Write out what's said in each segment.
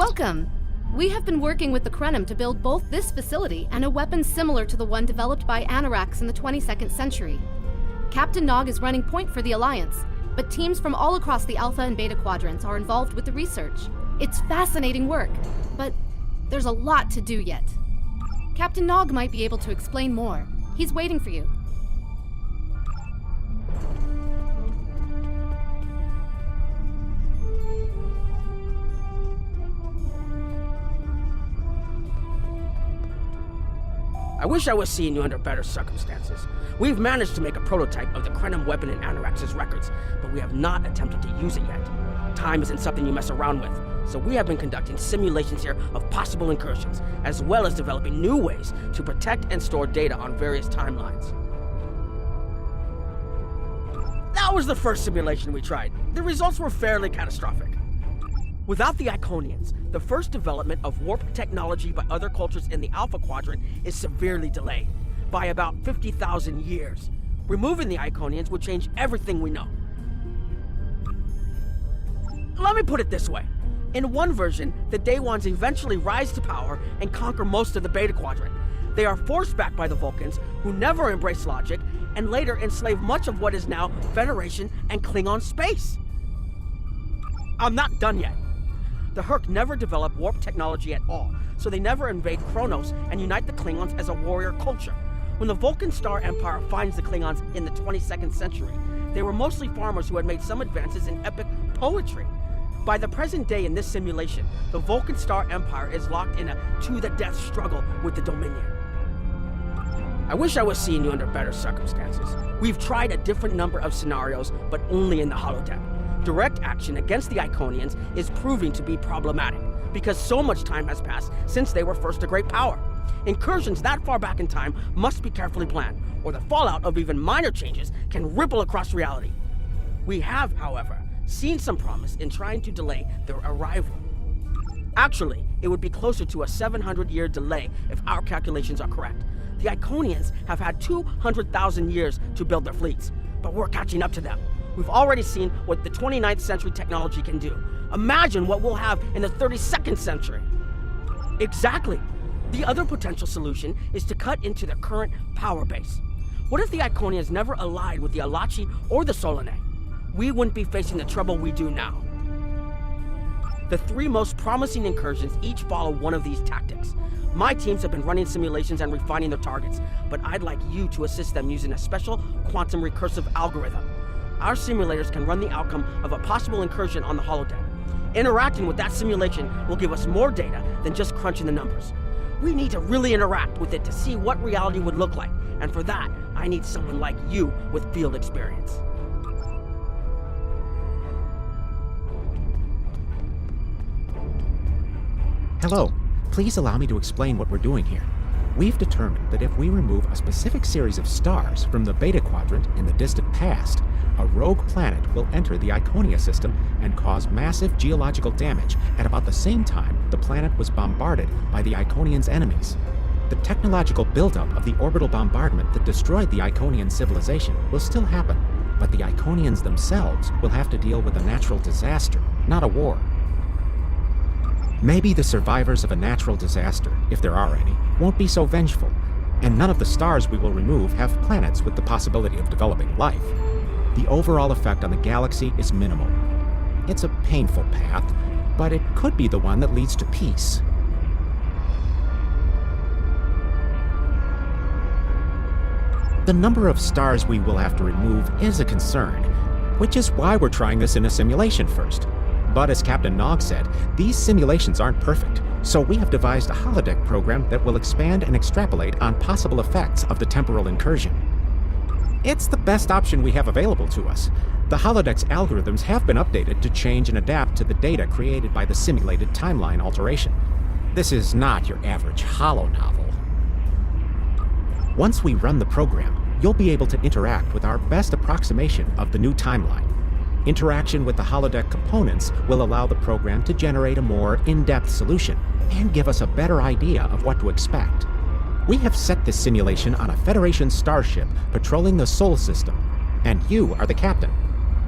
Welcome! We have been working with the Krenim to build both this facility and a weapon similar to the one developed by Anoraks in the 22nd century. Captain Nog is running point for the Alliance, but teams from all across the Alpha and Beta quadrants are involved with the research. It's fascinating work, but there's a lot to do yet. Captain Nog might be able to explain more. He's waiting for you. I wish I was seeing you under better circumstances. We've managed to make a prototype of the Krenim weapon in Anorax's records, but we have not attempted to use it yet. Time isn't something you mess around with, so we have been conducting simulations here of possible incursions, as well as developing new ways to protect and store data on various timelines. That was the first simulation we tried. The results were fairly catastrophic. Without the Iconians, the first development of warp technology by other cultures in the Alpha Quadrant is severely delayed, by about 50,000 years. Removing the Iconians would change everything we know. Let me put it this way. In one version, the Day Ones eventually rise to power and conquer most of the Beta Quadrant. They are forced back by the Vulcans, who never embrace logic, and later enslave much of what is now Federation and Klingon space. I'm not done yet. The Hurk never developed warp technology at all, so they never invade Kronos and unite the Klingons as a warrior culture. When the Vulcan Star Empire finds the Klingons in the 22nd century, they were mostly farmers who had made some advances in epic poetry. By the present day in this simulation, the Vulcan Star Empire is locked in a to-the-death struggle with the Dominion. I wish I was seeing you under better circumstances. We've tried a different number of scenarios, but only in the holodeck. Direct action against the Iconians is proving to be problematic, because so much time has passed since they were first a great power. Incursions that far back in time must be carefully planned, or the fallout of even minor changes can ripple across reality. We have, however, seen some promise in trying to delay their arrival. Actually, it would be closer to a 700-year delay if our calculations are correct. The Iconians have had 200,000 years to build their fleets, but we're catching up to them. We've already seen what the 29th century technology can do. Imagine what we'll have in the 32nd century. Exactly. The other potential solution is to cut into the current power base. What if the Iconians never allied with the Alachi or the Solanae? We wouldn't be facing the trouble we do now. The three most promising incursions each follow one of these tactics. My teams have been running simulations and refining their targets, but I'd like you to assist them using a special quantum recursive algorithm. Our simulators can run the outcome of a possible incursion on the holodeck. Interacting with that simulation will give us more data than just crunching the numbers. We need to really interact with it to see what reality would look like, and for that, I need someone like you with field experience. Hello. Please allow me to explain what we're doing here. We've determined that if we remove a specific series of stars from the Beta Quadrant in the distant past, a rogue planet will enter the Iconia system and cause massive geological damage at about the same time the planet was bombarded by the Iconians' enemies. The technological buildup of the orbital bombardment that destroyed the Iconian civilization will still happen, but the Iconians themselves will have to deal with a natural disaster, not a war. Maybe the survivors of a natural disaster, if there are any, won't be so vengeful, and none of the stars we will remove have planets with the possibility of developing life. The overall effect on the galaxy is minimal. It's a painful path, but it could be the one that leads to peace. The number of stars we will have to remove is a concern, which is why we're trying this in a simulation first. But as Captain Nog said, these simulations aren't perfect, so we have devised a holodeck program that will expand and extrapolate on possible effects of the temporal incursion. It's the best option we have available to us. The holodeck's algorithms have been updated to change and adapt to the data created by the simulated timeline alteration. This is not your average holo novel. Once we run the program, you'll be able to interact with our best approximation of the new timeline. Interaction with the holodeck components will allow the program to generate a more in-depth solution and give us a better idea of what to expect. We have set this simulation on a Federation starship patrolling the Sol system, and you are the captain.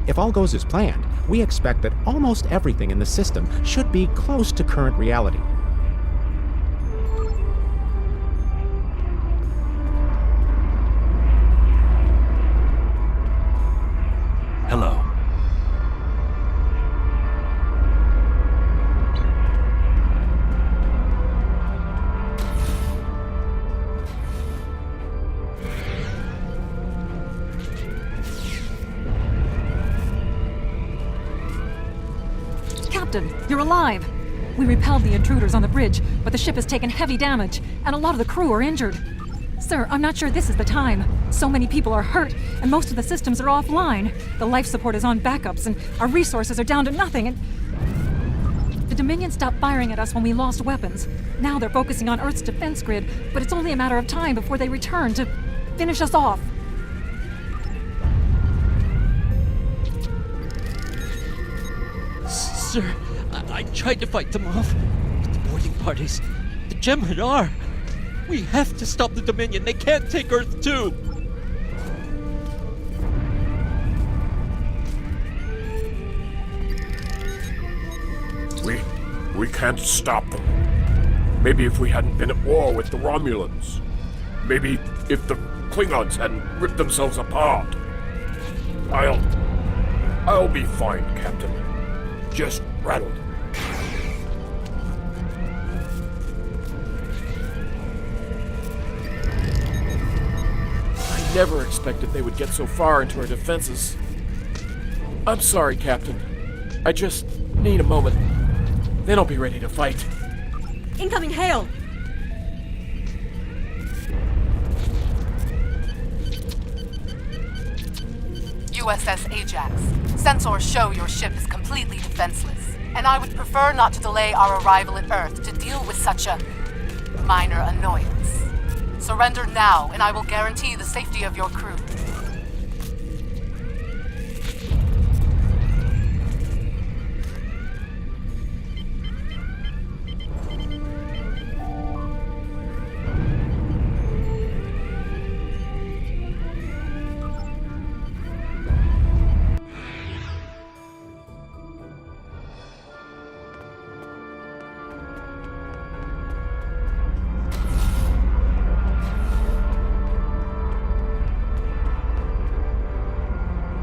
If all goes as planned, we expect that almost everything in the system should be close to current reality. Hello. Captain, you're alive! We repelled the intruders on the bridge, but the ship has taken heavy damage, and a lot of the crew are injured. Sir, I'm not sure this is the time. So many people are hurt, and most of the systems are offline. The life support is on backups, and our resources are down to nothing, and... The Dominion stopped firing at us when we lost weapons. Now they're focusing on Earth's defense grid, but it's only a matter of time before they return to finish us off. Sir, I tried to fight them off, but the boarding parties, the Jem'Hadar, we have to stop the Dominion. They can't take Earth too. We can't stop them. Maybe if we hadn't been at war with the Romulans. Maybe if the Klingons hadn't ripped themselves apart. I'll be fine, Captain. Just rattled. I never expected they would get so far into our defenses. I'm sorry, Captain. I just need a moment. Then I'll be ready to fight. Incoming hail! USS Ajax. Sensors show your ship is completely defenseless, and I would prefer not to delay our arrival at Earth to deal with such a minor annoyance. Surrender now, and I will guarantee the safety of your crew.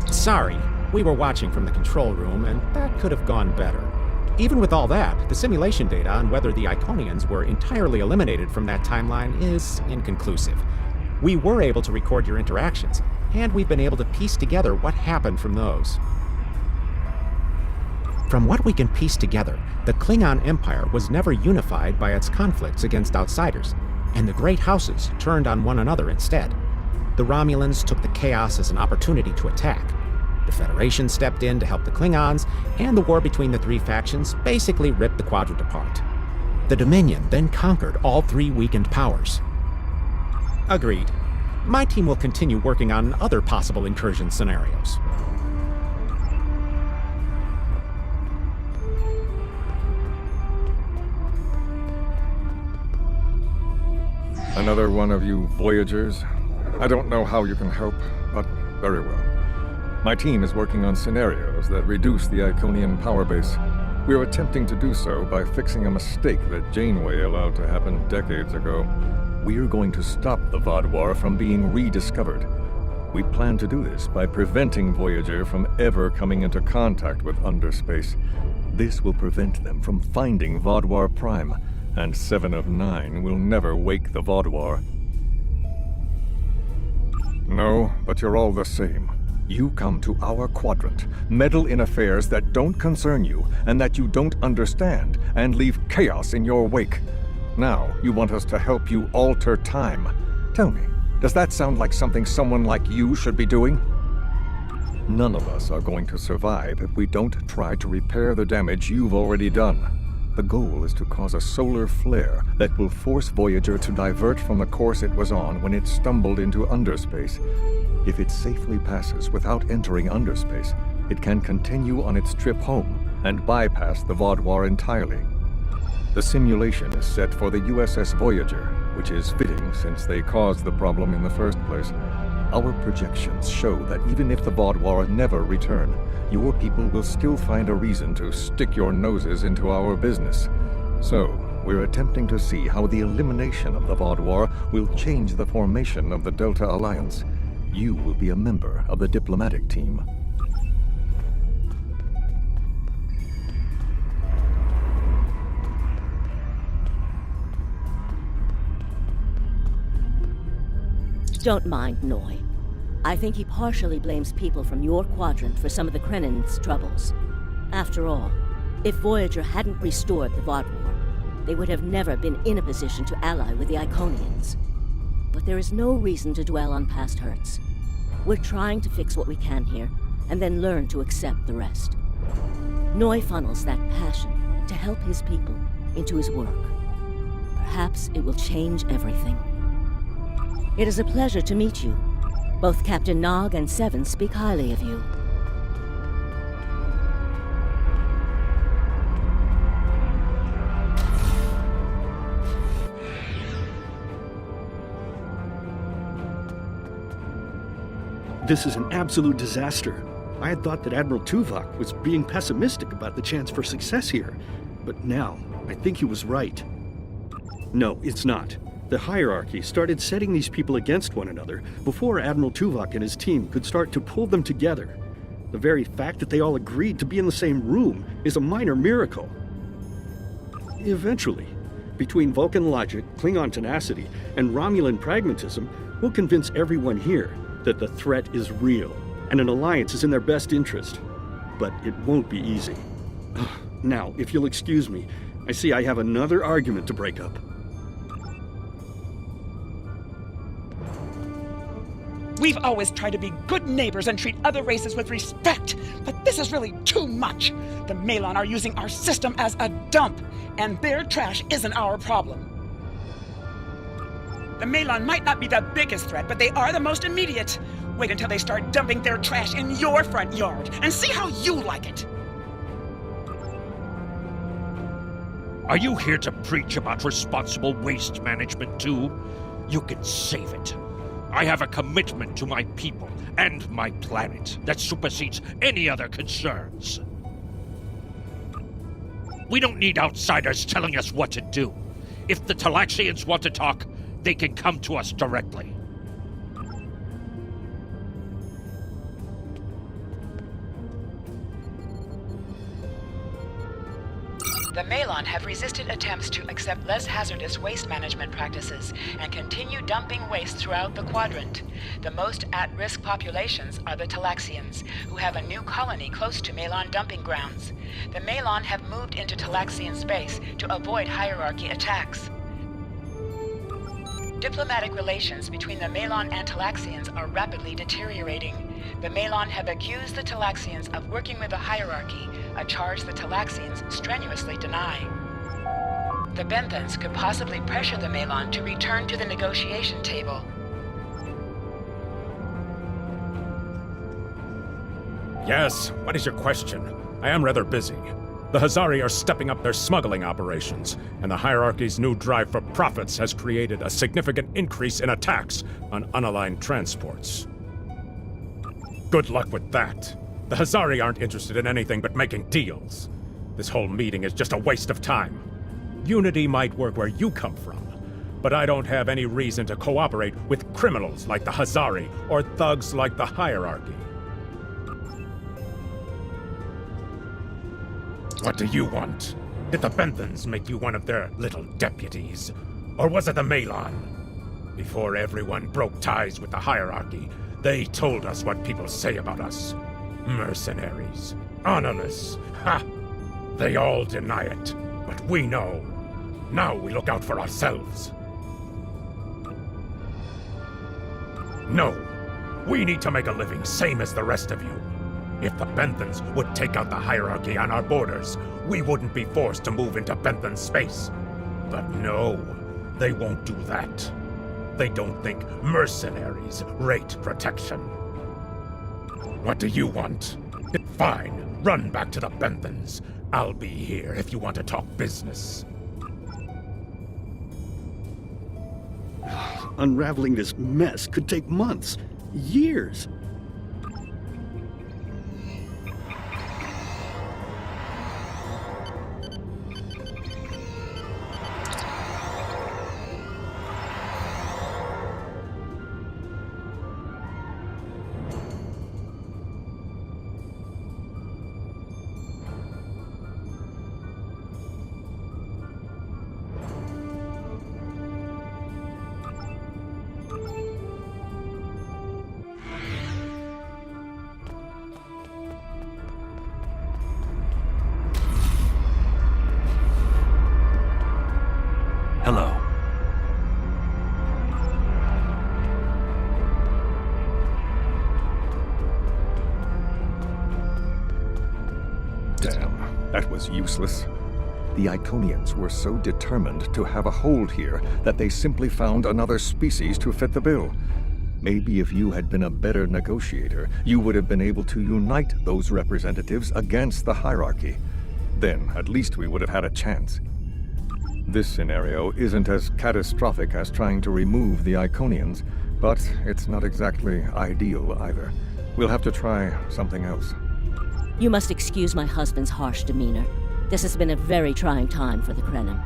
Sorry, we were watching from the control room, and that could have gone better. Even with all that, the simulation data on whether the Iconians were entirely eliminated from that timeline is inconclusive. We were able to record your interactions, and we've been able to piece together what happened from those. From what we can piece together, the Klingon Empire was never unified by its conflicts against outsiders, and the great houses turned on one another instead. The Romulans took the chaos as an opportunity to attack. The Federation stepped in to help the Klingons, and the war between the three factions basically ripped the quadrant apart. The Dominion then conquered all three weakened powers. Agreed. My team will continue working on other possible incursion scenarios. Another one of you Voyagers? I don't know how you can help, but very well. My team is working on scenarios that reduce the Iconian power base. We are attempting to do so by fixing a mistake that Janeway allowed to happen decades ago. We're going to stop the Vaadwaur from being rediscovered. We plan to do this by preventing Voyager from ever coming into contact with underspace. This will prevent them from finding Vaadwaur Prime, and 7 of 9 will never wake the Vaadwaur. No, but you're all the same. You come to our quadrant, meddle in affairs that don't concern you and that you don't understand, and leave chaos in your wake. Now, you want us to help you alter time. Tell me, does that sound like something someone like you should be doing? None of us are going to survive if we don't try to repair the damage you've already done. The goal is to cause a solar flare that will force Voyager to divert from the course it was on when it stumbled into underspace. If it safely passes without entering underspace, it can continue on its trip home and bypass the Vaadwaur entirely. The simulation is set for the USS Voyager, which is fitting since they caused the problem in the first place. Our projections show that even if the Vaudouar never return, your people will still find a reason to stick your noses into our business. So, we're attempting to see how the elimination of the Vaudouar will change the formation of the Delta Alliance. You will be a member of the diplomatic team. Don't mind Noy. I think he partially blames people from your quadrant for some of the Krennin's troubles. After all, if Voyager hadn't restored the Vaudouar, they would have never been in a position to ally with the Iconians. But there is no reason to dwell on past hurts. We're trying to fix what we can here, and then learn to accept the rest. Noy funnels that passion to help his people into his work. Perhaps it will change everything. It is a pleasure to meet you. Both Captain Nog and Seven speak highly of you. This is an absolute disaster. I had thought that Admiral Tuvok was being pessimistic about the chance for success here, but now I think he was right. No, it's not. The hierarchy started setting these people against one another before Admiral Tuvok and his team could start to pull them together. The very fact that they all agreed to be in the same room is a minor miracle. Eventually, between Vulcan logic, Klingon tenacity, and Romulan pragmatism, we'll convince everyone here that the threat is real and an alliance is in their best interest. But it won't be easy. Now, if you'll excuse me, I see I have another argument to break up. We've always tried to be good neighbors and treat other races with respect, but this is really too much. The Malon are using our system as a dump, and their trash isn't our problem. The Malon might not be the biggest threat, but they are the most immediate. Wait until they start dumping their trash in your front yard, and see how you like it. Are you here to preach about responsible waste management too? You can save it. I have a commitment to my people and my planet that supersedes any other concerns. We don't need outsiders telling us what to do. If the Talaxians want to talk, they can come to us directly. The Malon have resisted attempts to accept less hazardous waste management practices and continue dumping waste throughout the quadrant. The most at-risk populations are the Talaxians, who have a new colony close to Malon dumping grounds. The Malon have moved into Talaxian space to avoid hierarchy attacks. Diplomatic relations between the Malon and Talaxians are rapidly deteriorating. The Malon have accused the Talaxians of working with the hierarchy, a charge the Talaxians strenuously deny. The Benthans could possibly pressure the Malon to return to the negotiation table. Yes, what is your question? I am rather busy. The Hazari are stepping up their smuggling operations, and the hierarchy's new drive for profits has created a significant increase in attacks on unaligned transports. Good luck with that. The Hazari aren't interested in anything but making deals. This whole meeting is just a waste of time. Unity might work where you come from, but I don't have any reason to cooperate with criminals like the Hazari or thugs like the hierarchy. What do you want? Did the Benthans make you one of their little deputies? Or was it the Malon? Before everyone broke ties with the hierarchy, they told us what people say about us. Mercenaries. Honorless. Ha! They all deny it, but we know. Now we look out for ourselves. No. We need to make a living same as the rest of you. If the Benthans would take out the hierarchy on our borders, we wouldn't be forced to move into Benthan space. But no, they won't do that. They don't think mercenaries rate protection. What do you want? Fine, run back to the Benthans. I'll be here if you want to talk business. Unraveling this mess could take months. Years. Hello. Damn, that was useless. The Iconians were so determined to have a hold here that they simply found another species to fit the bill. Maybe if you had been a better negotiator, you would have been able to unite those representatives against the hierarchy. Then, at least we would have had a chance. This scenario isn't as catastrophic as trying to remove the Iconians, but it's not exactly ideal either. We'll have to try something else. You must excuse my husband's harsh demeanor. This has been a very trying time for the Krenim.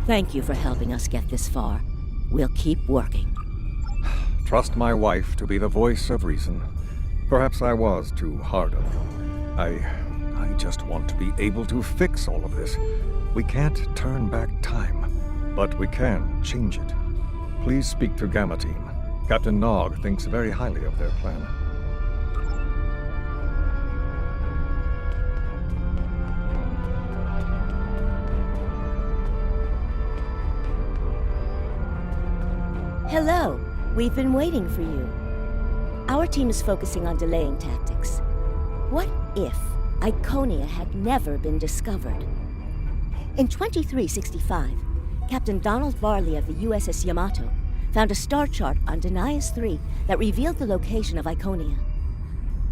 Thank you for helping us get this far. We'll keep working. Trust my wife to be the voice of reason. Perhaps I was too hard on you. I just want to be able to fix all of this. We can't turn back time, but we can change it. Please speak to Gamma Team. Captain Nog thinks very highly of their plan. Hello. We've been waiting for you. Our team is focusing on delaying tactics. What if Iconia had never been discovered? In 2365, Captain Donald Varley of the USS Yamato found a star chart on Denias 3 that revealed the location of Iconia.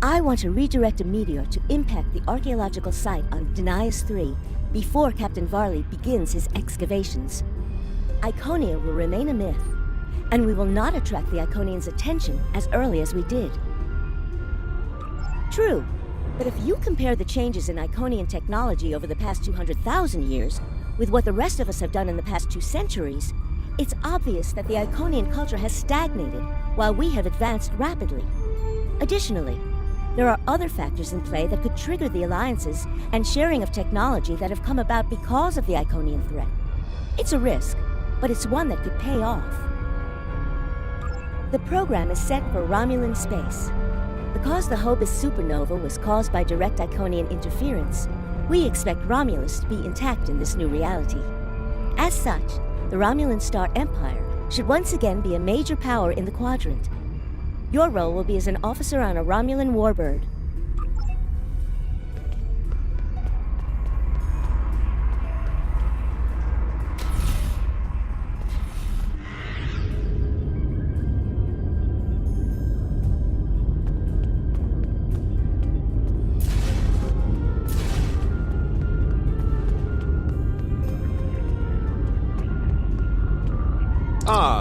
I want to redirect a meteor to impact the archaeological site on Denias 3 before Captain Varley begins his excavations. Iconia will remain a myth, and we will not attract the Iconians' attention as early as we did. True, but if you compare the changes in Iconian technology over the past 200,000 years with what the rest of us have done in the past 2 centuries, it's obvious that the Iconian culture has stagnated while we have advanced rapidly. Additionally, there are other factors in play that could trigger the alliances and sharing of technology that have come about because of the Iconian threat. It's a risk, but it's one that could pay off. The program is set for Romulan space. Because the Hobus supernova was caused by direct Iconian interference, we expect Romulus to be intact in this new reality. As such, the Romulan Star Empire should once again be a major power in the quadrant. Your role will be as an officer on a Romulan warbird.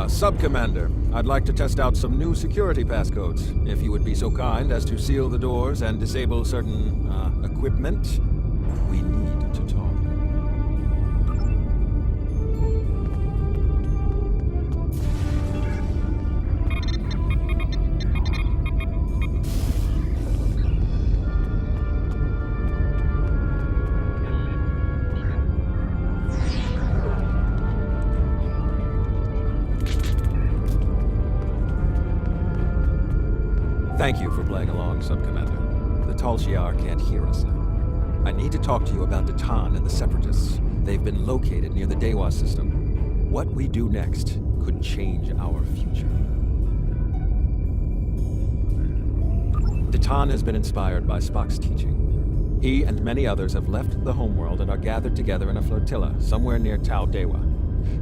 Sub-Commander, I'd like to test out some new security passcodes. If you would be so kind as to seal the doors and disable certain, equipment, we need to talk. Thank you for playing along, Sub-Commander. The Tal Shiar can't hear us now. I need to talk to you about Datan and the Separatists. They've been located near the Dewa system. What we do next could change our future. Datan has been inspired by Spock's teaching. He and many others have left the homeworld and are gathered together in a flotilla somewhere near Tau Dewa.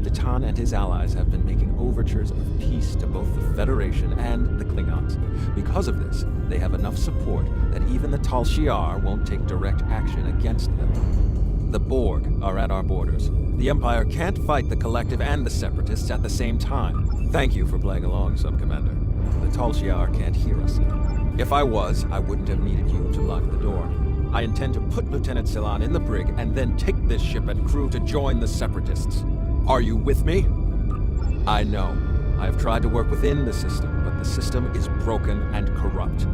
Datan and his allies have been making overtures of peace to both the Federation and the Klingons. Because of this, they have enough support that even the Tal Shiar won't take direct action against them. The Borg are at our borders. The Empire can't fight the Collective and the Separatists at the same time. Thank you for playing along, Sub-Commander. The Tal Shiar can't hear us now. If I was, I wouldn't have needed you to lock the door. I intend to put Lieutenant Ceylon in the brig and then take this ship and crew to join the Separatists. Are you with me? I know. I have tried to work within the system, but the system is broken and corrupt.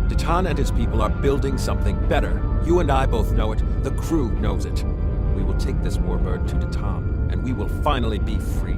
Datan and his people are building something better. You and I both know it. The crew knows it. We will take this warbird to Datan, and we will finally be free.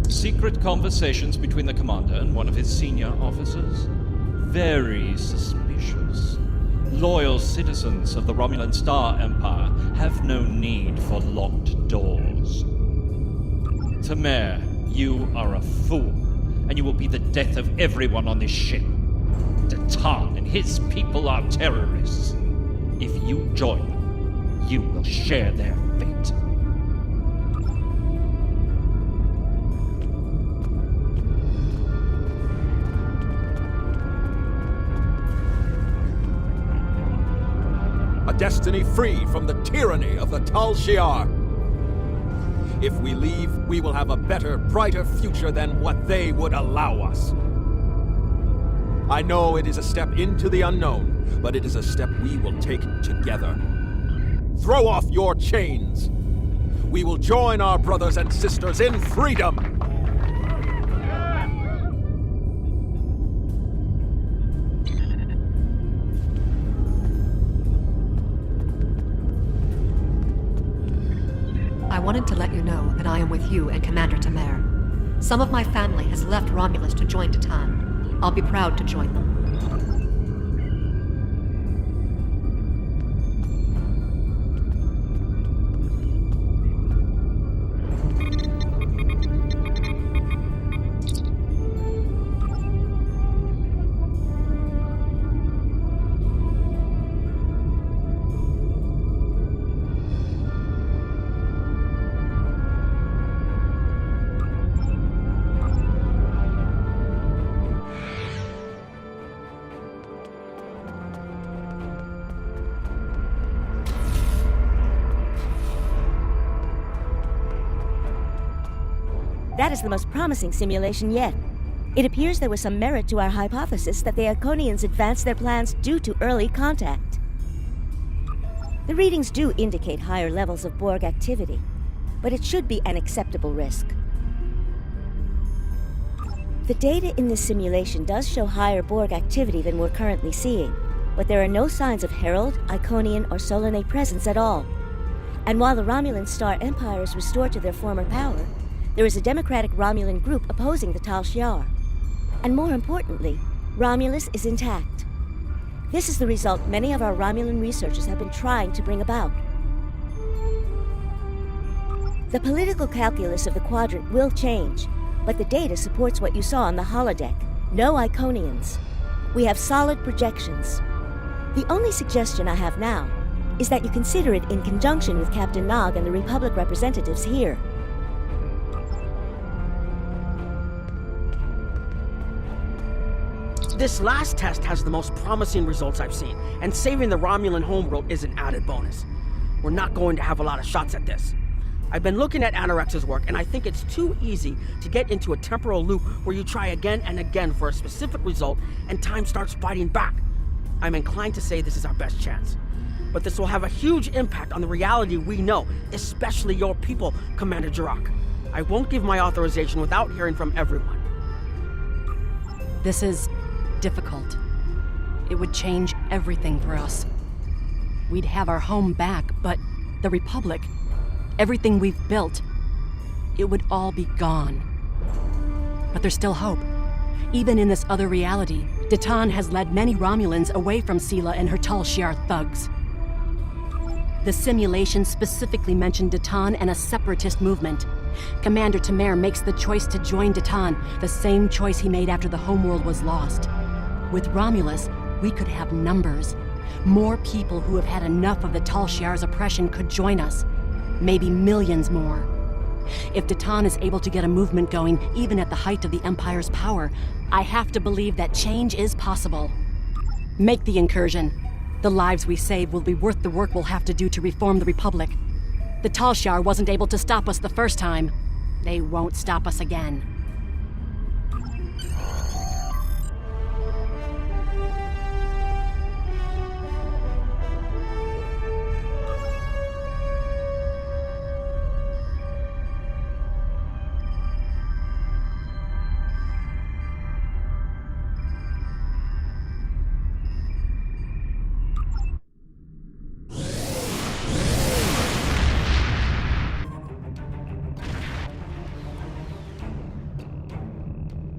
Secret conversations between the commander and one of his senior officers? Very suspicious. Loyal citizens of the Romulan Star Empire have no need for locked doors. Tamer, you are a fool, and you will be the death of everyone on this ship. Datan and his people are terrorists. If you join them, you will share their fate. A destiny free from the tyranny of the Tal Shiar. If we leave, we will have a better, brighter future than what they would allow us. I know it is a step into the unknown, but it is a step we will take together. Throw off your chains. We will join our brothers and sisters in freedom. I wanted to let you know that I am with you and Commander Tamer. Some of my family has left Romulus to join Datan. I'll be proud to join them. That is the most promising simulation yet. It appears there was some merit to our hypothesis that the Iconians advanced their plans due to early contact. The readings do indicate higher levels of Borg activity, but it should be an acceptable risk. The data in this simulation does show higher Borg activity than we're currently seeing, but there are no signs of Herald, Iconian, or Solanae presence at all. And while the Romulan Star Empire is restored to their former power, there is a democratic Romulan group opposing the Tal Shiar. And more importantly, Romulus is intact. This is the result many of our Romulan researchers have been trying to bring about. The political calculus of the Quadrant will change, but the data supports what you saw on the holodeck. No Iconians. We have solid projections. The only suggestion I have now is that you consider it in conjunction with Captain Nog and the Republic representatives here. This last test has the most promising results I've seen, and saving the Romulan homeworld is an added bonus. We're not going to have a lot of shots at this. I've been looking at Anorex's work, and I think it's too easy to get into a temporal loop where you try again and again for a specific result, and time starts fighting back. I'm inclined to say this is our best chance. But this will have a huge impact on the reality we know, especially your people, Commander Jirak. I won't give my authorization without hearing from everyone. This is difficult. It would change everything for us. We'd have our home back, but the Republic, everything we've built, it would all be gone. But there's still hope. Even in this other reality, Datan has led many Romulans away from Sela and her Tal Shiar thugs. The simulation specifically mentioned Datan and a separatist movement. Commander Tamer makes the choice to join Datan, the same choice he made after the homeworld was lost. With Romulus, we could have numbers. More people who have had enough of the Tal Shiar's oppression could join us. maybe millions more. If Datan is able to get a movement going, even at the height of the Empire's power, I have to believe that change is possible. Make the incursion. The lives we save will be worth the work we'll have to do to reform the Republic. The Talshar wasn't able to stop us the first time. They won't stop us again.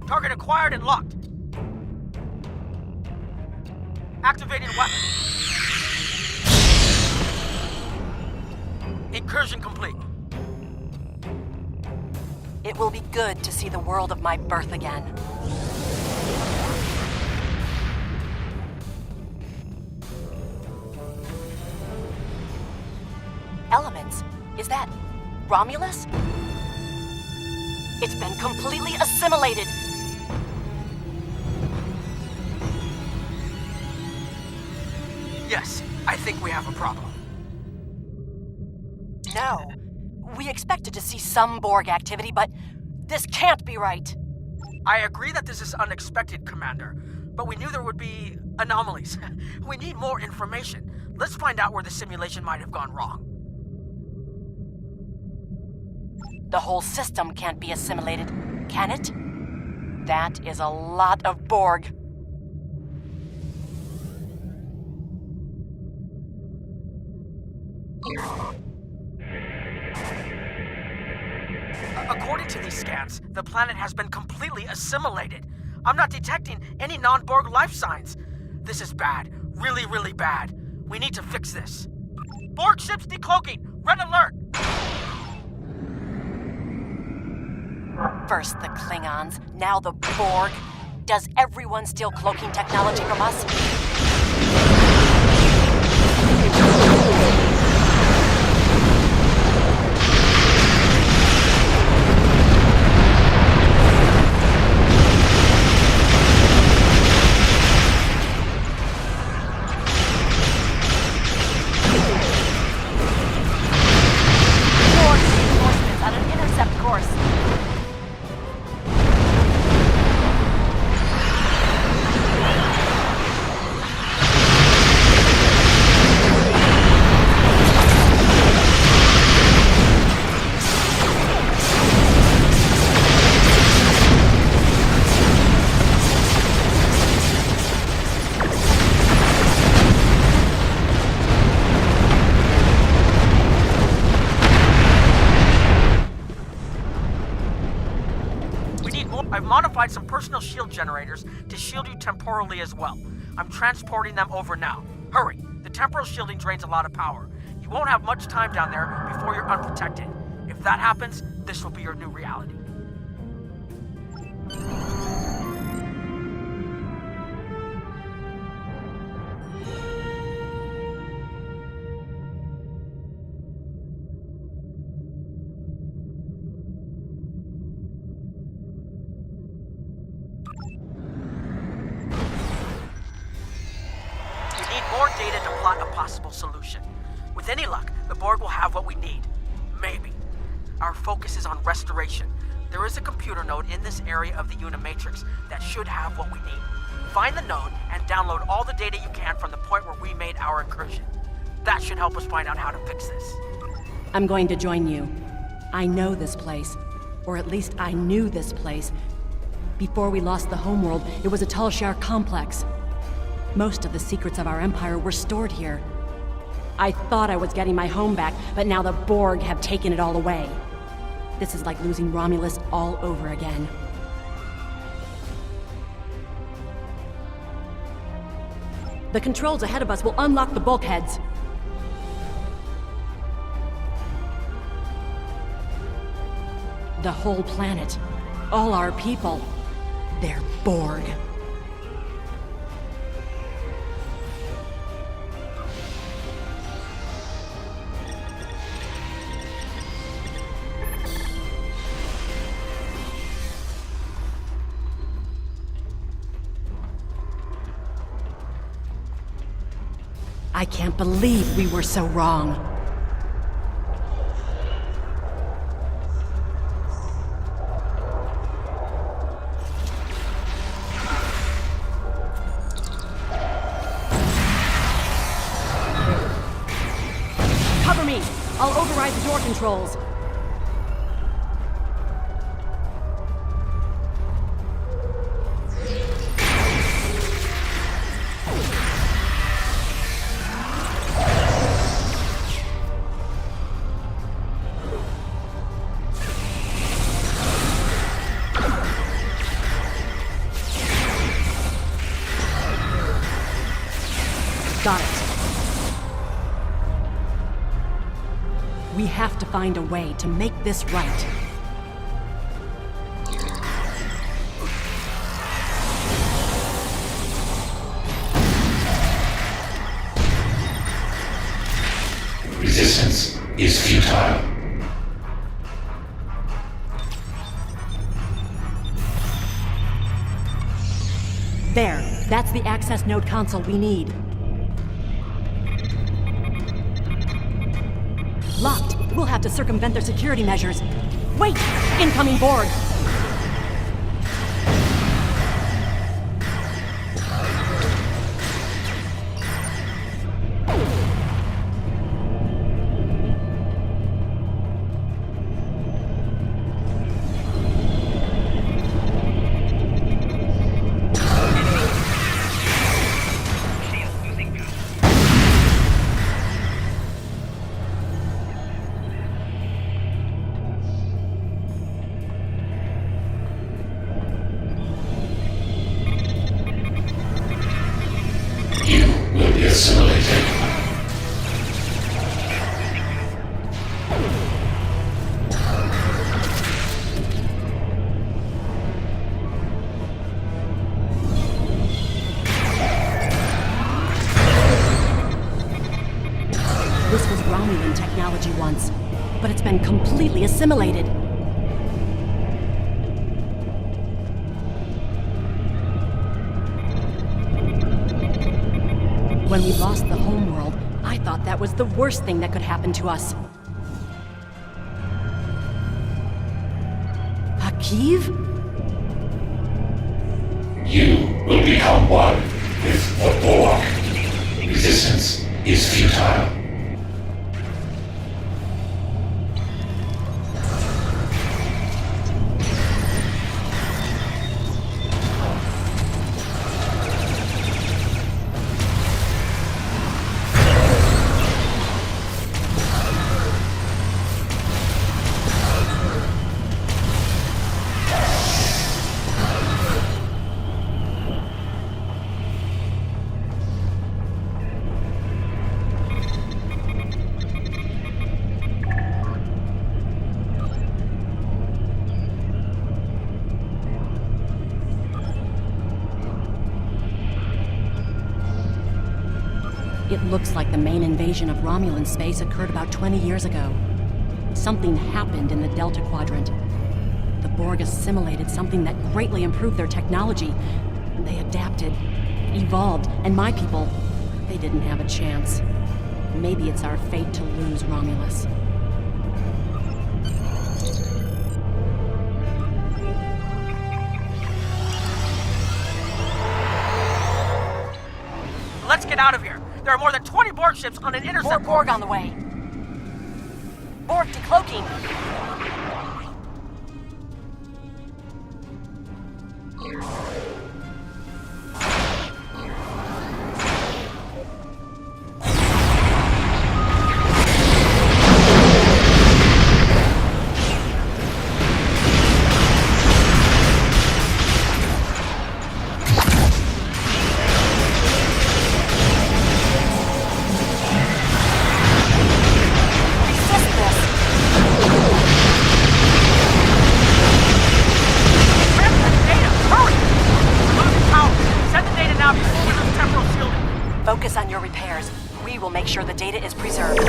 Target acquired and locked. Activating weapon. Incursion complete. It will be good to see the world of my birth again. Elements? Is that Romulus? It's been completely assimilated. Yes, I think we have a problem. No. We expected to see some Borg activity, but this can't be right. I agree that this is unexpected, Commander, but we knew there would be anomalies. We need more information. Let's find out where the simulation might have gone wrong. The whole system can't be assimilated, can it? That is a lot of Borg. According to these scans, the planet has been completely assimilated. I'm not detecting any non-Borg life signs. This is bad. Really, really bad. We need to fix this. Borg ships decloaking! Red alert! First the Klingons, now the Borg. Does everyone steal cloaking technology from us? Borg reinforcements on an intercept course. I've modified some personal shield generators to shield you temporally as well. I'm transporting them over now. Hurry! The temporal shielding drains a lot of power. You won't have much time down there before you're unprotected. If that happens, this will be your new reality. More data to plot a possible solution. With any luck, the Borg will have what we need. Maybe. Our focus is on restoration. There is a computer node in this area of the Unimatrix that should have what we need. Find the node and download all the data you can from the point where we made our incursion. That should help us find out how to fix this. I'm going to join you. I know this place. Or at least I knew this place. Before we lost the homeworld, it was a Talshar complex. Most of the secrets of our empire were stored here. I thought I was getting my home back, but now the Borg have taken it all away. This is like losing Romulus all over again. The controls ahead of us will unlock the bulkheads. The whole planet, all our people, they're Borg. I can't believe we were so wrong. Cover me! I'll override the door controls. Got it. We have to find a way to make this right. Resistance is futile. There. That's the access node console we need. Locked. We'll have to circumvent their security measures. Wait! Incoming Borg! Assimilated. This was Romulan technology once, but it's been completely assimilated. When we lost the homeworld, I thought that was the worst thing that could happen to us. Akiv? You will become one with the Pordohiq. Resistance is futile. It looks like the main invasion of Romulan space occurred about 20 years ago. Something happened in the Delta Quadrant. The Borg assimilated something that greatly improved their technology. They adapted, evolved, and my people, they didn't have a chance. Maybe it's our fate to lose Romulus. Let's get out of here. There are more than 20 Borg ships on an intercept. More Borg on the way. Borg decloaking. Focus on your repairs. We will make sure the data is preserved.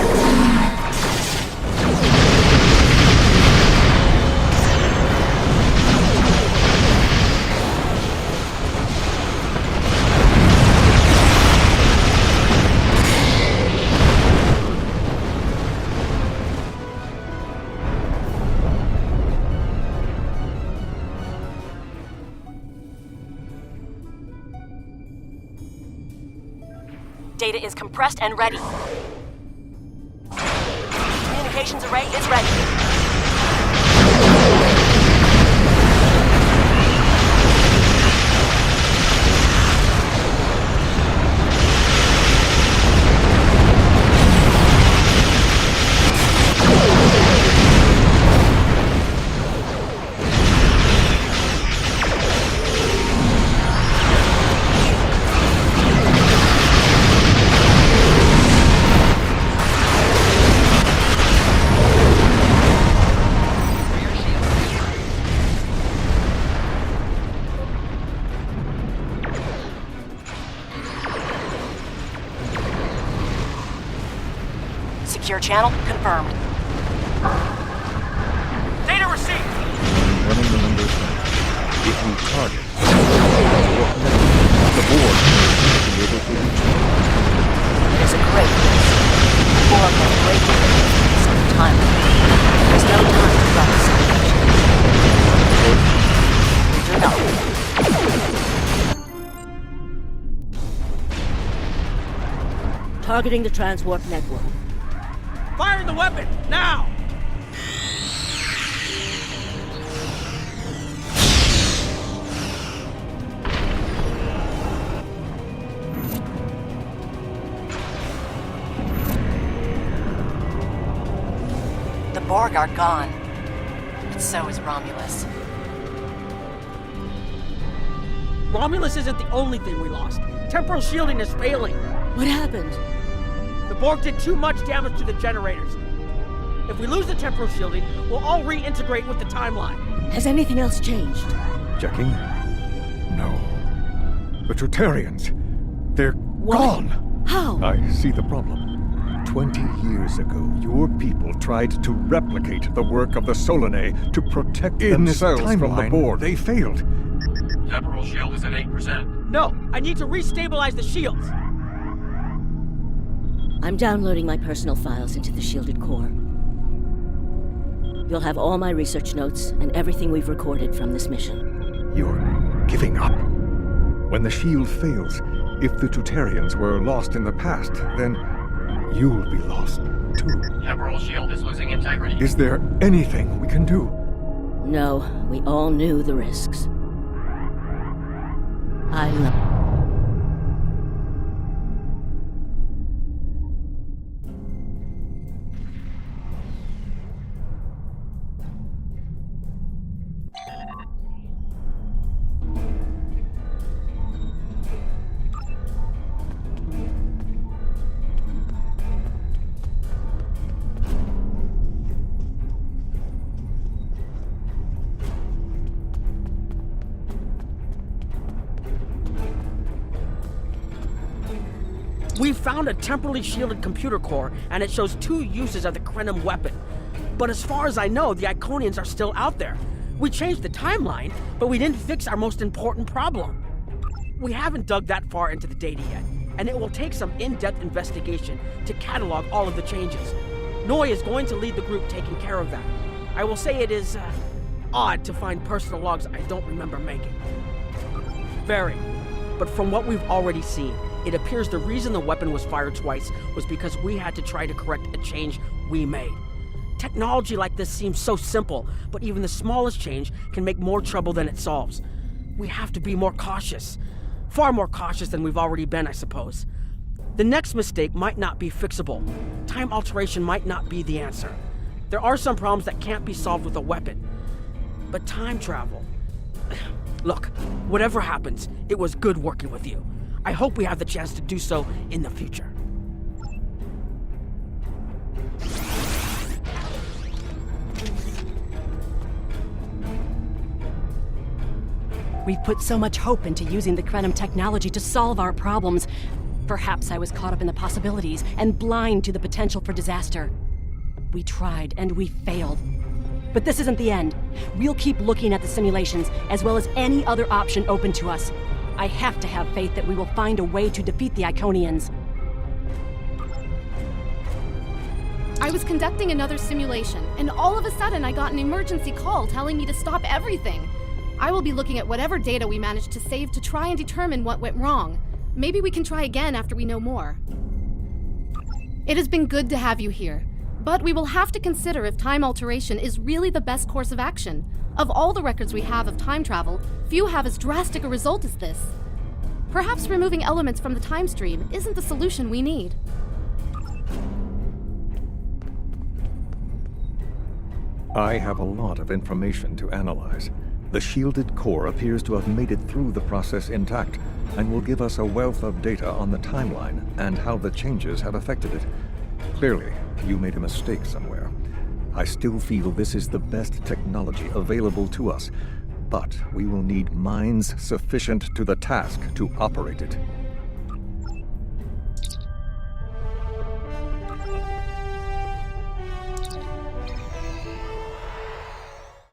Data is compressed and ready. Communications array is ready. Secure channel confirmed. Data received! Running the numbers down. If we target the board will be able to reach it. It is a great risk. Borg has great capabilities on the timeline. There's no time to run the simulation. We do not. Targeting the transwarp network. Firing the weapon! Now! The Borg are gone. But so is Romulus. Romulus isn't the only thing we lost. Temporal shielding is failing. What happened? The Borg did too much damage to the generators. If we lose the temporal shielding, we'll all reintegrate with the timeline. Has anything else changed? Checking? No. The Trutarians. They're gone. How? I see the problem. 20 years ago, your people tried to replicate the work of the Solanae to protect themselves from the Borg. They failed. Temporal shield is at 8%. No, I need to restabilize the shields. I'm downloading my personal files into the shielded core. You'll have all my research notes and everything we've recorded from this mission. You're giving up. When the shield fails, if the Tutarians were lost in the past, then you'll be lost too. Temporal shield is losing integrity. Is there anything we can do? No, we all knew the risks. I love... We found a temporally shielded computer core, and it shows 2 uses of the Krenim weapon. But as far as I know, the Iconians are still out there. We changed the timeline, but we didn't fix our most important problem. We haven't dug that far into the data yet, and it will take some in-depth investigation to catalog all of the changes. Noi is going to lead the group taking care of that. I will say it is, odd to find personal logs I don't remember making. Very. But from what we've already seen, it appears the reason the weapon was fired twice was because we had to try to correct a change we made. Technology like this seems so simple, but even the smallest change can make more trouble than it solves. We have to be more cautious. Far more cautious than we've already been, I suppose. The next mistake might not be fixable. Time alteration might not be the answer. There are some problems that can't be solved with a weapon. But time travel... Look, whatever happens, it was good working with you. I hope we have the chance to do so in the future. We've put so much hope into using the Krenim technology to solve our problems. Perhaps I was caught up in the possibilities and blind to the potential for disaster. We tried and we failed. But this isn't the end. We'll keep looking at the simulations as well as any other option open to us. I have to have faith that we will find a way to defeat the Iconians. I was conducting another simulation, and all of a sudden I got an emergency call telling me to stop everything. I will be looking at whatever data we managed to save to try and determine what went wrong. Maybe we can try again after we know more. It has been good to have you here, but we will have to consider if time alteration is really the best course of action. Of all the records we have of time travel, few have as drastic a result as this. Perhaps removing elements from the time stream isn't the solution we need. I have a lot of information to analyze. The shielded core appears to have made it through the process intact, and will give us a wealth of data on the timeline and how the changes have affected it. Clearly, you made a mistake somewhere. I still feel this is the best technology available to us, but we will need minds sufficient to the task to operate it.